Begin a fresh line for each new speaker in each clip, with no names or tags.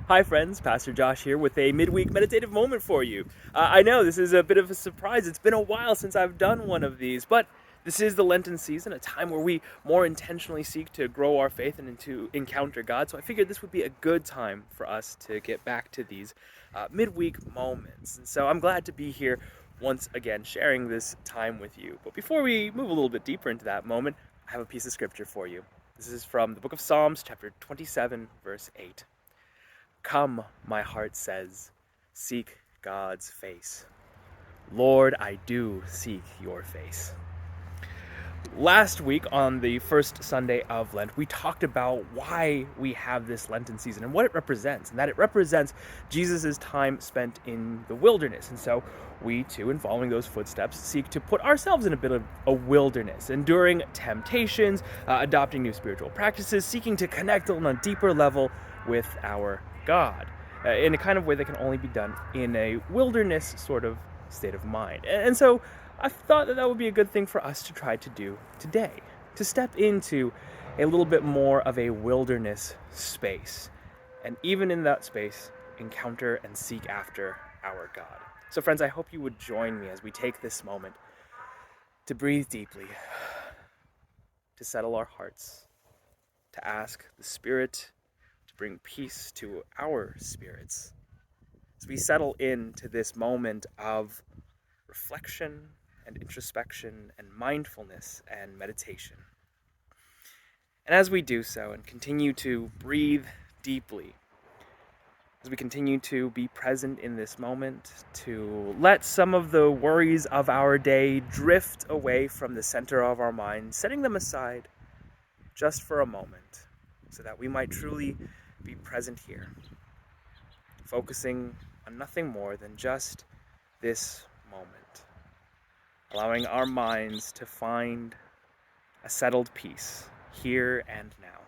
Hi friends, Pastor Josh here with a midweek meditative moment for you. I know this is a bit of a surprise. It's been a while since I've done one of these, but this is the Lenten season, a time where we more intentionally seek to grow our faith and to encounter God. So I figured this would be a good time for us to get back to these midweek moments. And so I'm glad to be here once again sharing this time with you. But before we move a little bit deeper into that moment, I have a piece of scripture for you. This is from the book of Psalms, chapter 27, verse 8. Come, my heart says, seek God's face. Lord, I do seek your face. Last week, on the first Sunday of Lent, we talked about why we have this Lenten season and what it represents, and that it represents Jesus' time spent in the wilderness. And so we too, in following those footsteps, seek to put ourselves in a bit of a wilderness, enduring temptations, adopting new spiritual practices, seeking to connect on a deeper level with our God, in a kind of way that can only be done in a wilderness sort of state of mind. And so I thought that would be a good thing for us to try to do today, to step into a little bit more of a wilderness space, and even in that space, encounter and seek after our God. So friends, I hope you would join me as we take this moment to breathe deeply, to settle our hearts, to ask the Spirit to bring peace to our spirits, as we settle into this moment of reflection and introspection and mindfulness and meditation. And as we do so and continue to breathe deeply, as we continue to be present in this moment, to let some of the worries of our day drift away from the center of our mind, setting them aside just for a moment, so that we might truly be present here, focusing on nothing more than just this moment, allowing our minds to find a settled peace here and now.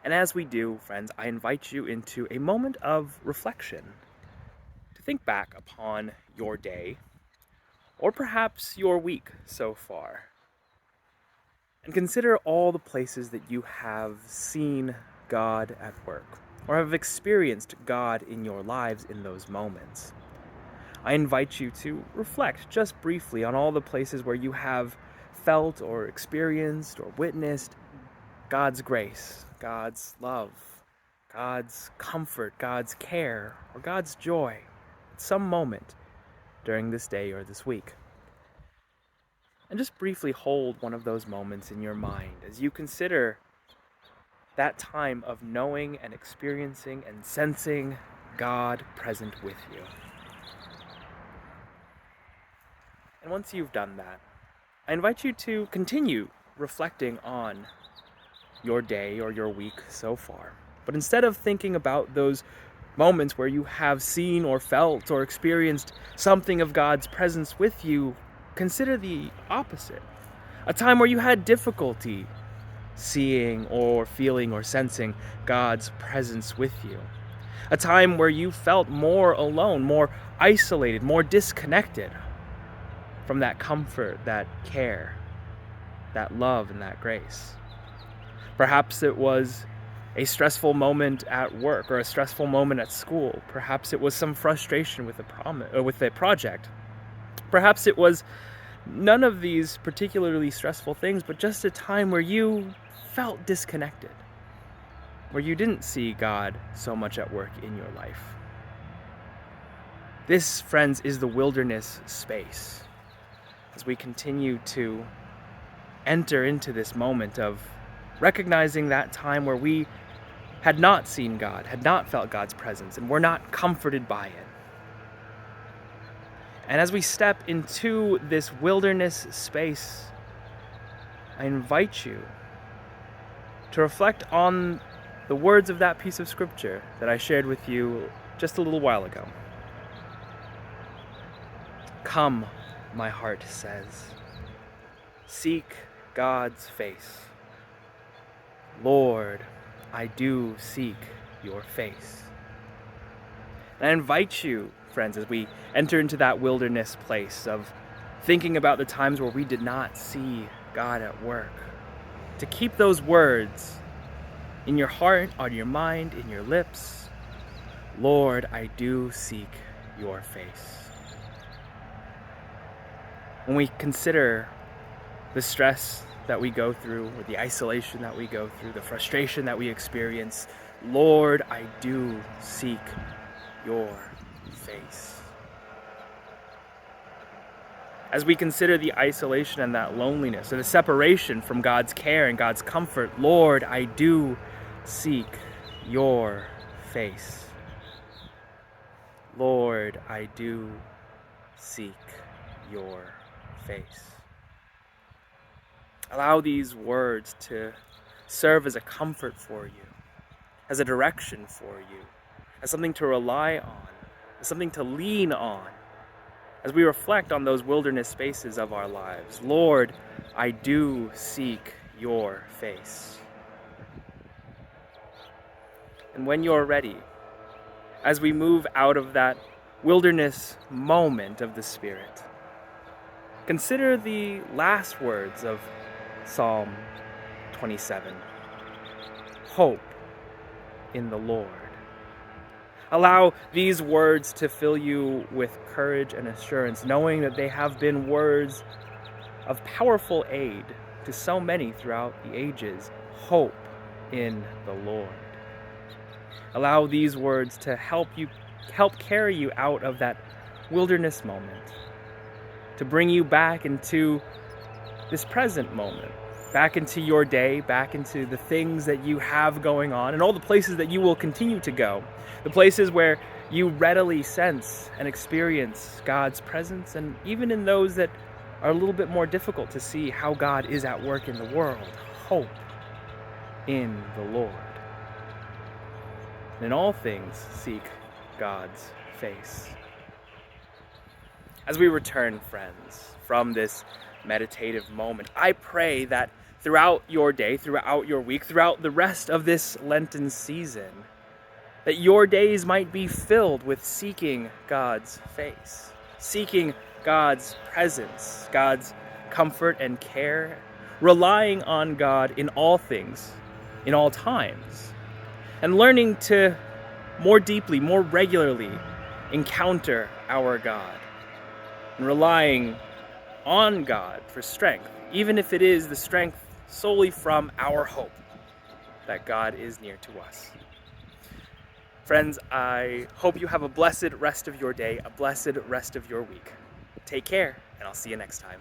And as we do, friends, I invite you into a moment of reflection, to think back upon your day, or perhaps your week so far, and consider all the places that you have seen God at work, or have experienced God in your lives in those moments. I invite you to reflect just briefly on all the places where you have felt or experienced or witnessed God's grace, God's love, God's comfort, God's care, or God's joy at some moment during this day or this week. And just briefly hold one of those moments in your mind as you consider that time of knowing and experiencing and sensing God present with you. And once you've done that, I invite you to continue reflecting on your day or your week so far. But instead of thinking about those moments where you have seen or felt or experienced something of God's presence with you, consider the opposite. A time where you had difficulty seeing or feeling or sensing God's presence with you. A time where you felt more alone, more isolated, more disconnected from that comfort, that care, that love, and that grace. Perhaps it was a stressful moment at work or a stressful moment at school. Perhaps it was some frustration with a project. Perhaps it was none of these particularly stressful things, but just a time where you felt disconnected, where you didn't see God so much at work in your life. This, friends, is the wilderness space. As we continue to enter into this moment of recognizing that time where we had not seen God, had not felt God's presence, and were not comforted by it. And as we step into this wilderness space, I invite you to reflect on the words of that piece of scripture that I shared with you just a little while ago. Come, my heart says, seek God's face. Lord, I do seek your face. And I invite you, friends, as we enter into that wilderness place of thinking about the times where we did not see God at work, to keep those words in your heart, on your mind, in your lips. Lord, I do seek your face. When we consider the stress that we go through, or the isolation that we go through, the frustration that we experience, Lord, I do seek your face. As we consider the isolation and that loneliness, and the separation from God's care and God's comfort, Lord, I do seek your face. Lord, I do seek your face. Allow these words to serve as a comfort for you, as a direction for you, as something to rely on, as something to lean on, as we reflect on those wilderness spaces of our lives. Lord, I do seek your face. And when you're ready, as we move out of that wilderness moment of the Spirit, consider the last words of Psalm 27. Hope in the Lord. Allow these words to fill you with courage and assurance, knowing that they have been words of powerful aid to so many throughout the ages. Hope in the Lord. Allow these words to help carry you out of that wilderness moment, to bring you back into this present moment, back into your day, back into the things that you have going on, and all the places that you will continue to go, the places where you readily sense and experience God's presence, and even in those that are a little bit more difficult to see how God is at work in the world. Hope in the Lord. And in all things, seek God's face. As we return, friends, from this meditative moment, I pray that throughout your day, throughout your week, throughout the rest of this Lenten season, that your days might be filled with seeking God's face, seeking God's presence, God's comfort and care, relying on God in all things, in all times, and learning to more deeply, more regularly encounter our God, and relying on God for strength, even if it is the strength solely from our hope that God is near to us. Friends, I hope you have a blessed rest of your day, a blessed rest of your week. Take care, and I'll see you next time.